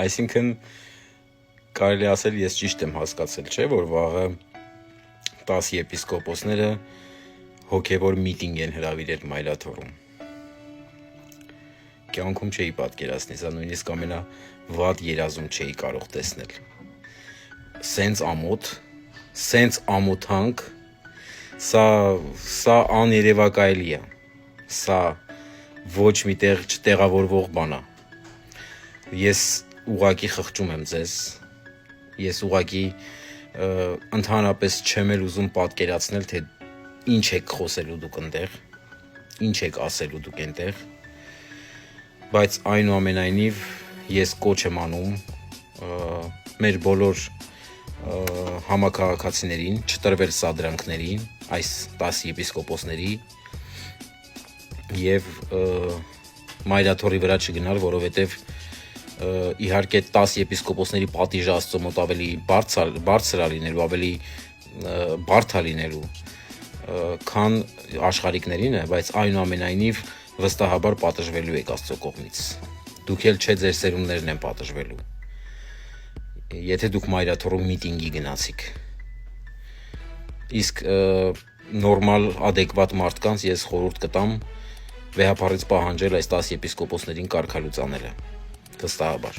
Այսինքն կարելի ասել ես ճիշտ եմ հասկացել, չէ՞, որ վաղը 10 եպիսկոպոսները հոգևոր միտինգ են հրավիրել Մայրաթոռում։ Կյանքում չէի պատկերացնի, սա նույնիսկ ամենավատ երազում չէի կարող տեսնել։ Սենց ամոթ, սենց ամոթանք, սա աներևակայելի է, սա ոչ միտեղ չտեղավորվող բան է։ Ես ուղղակի խղճում եմ ձեզ, ես ուղղակի ընդհանրապես չեմ էլ ուզում պատկերացնել, թե ինչ եք խոսելու դուք այնտեղ, ինչ եք ասելու դուք այնտեղ, բայց այնուամենայնիվ ես կոչ եմ անում մեր բոլոր համաքաղաքացիներին չտրվել սադրանքներին, այս 10 եպիսկոպոսների եւ Մայրաթոռի վրա չգնալ, որովհետեւ իհարկե 10 եպիսկոպոսների պատիժը Աստծո մոտ ավելի բարձր է լինելու, ավելի բարդ է լինելու, քան աշխարհիկներին է, բայց այնուամենայնիվ վստահաբար պատժվելու եք Աստծո կողմից։ Դուք էլ չէ ձեր սերունդներն են պատժվելու։ Եթե դուք Մայրաթոռում միտինգի գնացիք։ Իսկ նորմալ adekvat մարդկանց ես խորհուրդ կտամ վեհապարից պահանջել այս 10 եպիսկոպոսներին կարգալուծանելը, վստահաբար։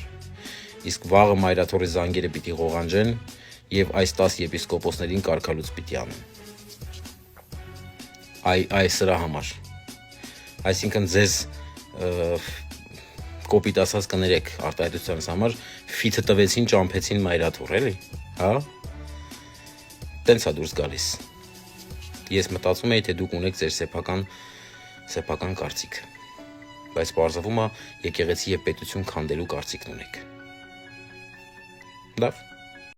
Իսկ վաղը Մայրաթոռի զանգերը պիտի ղողանջեն եւ այս 10 եպիսկոպոսներին կարգալուծ պիտի անեն։ Այ սրա համար։ Այսինքն ձեզ կոպիտ ասած կներեք արտահայտությանս համար ֆիթը տվեցին, ճամփեցին Մայրաթոռ, էլի, հա։ Տենց է դուրս գալիս։ Ես մտածում էի, թե դուք ունեք ձեր սեփական կարծիքը, բայց պարզվում է եկեղեցի եւ պետություն քանդելու կարծիքն ունեք։ Լավ։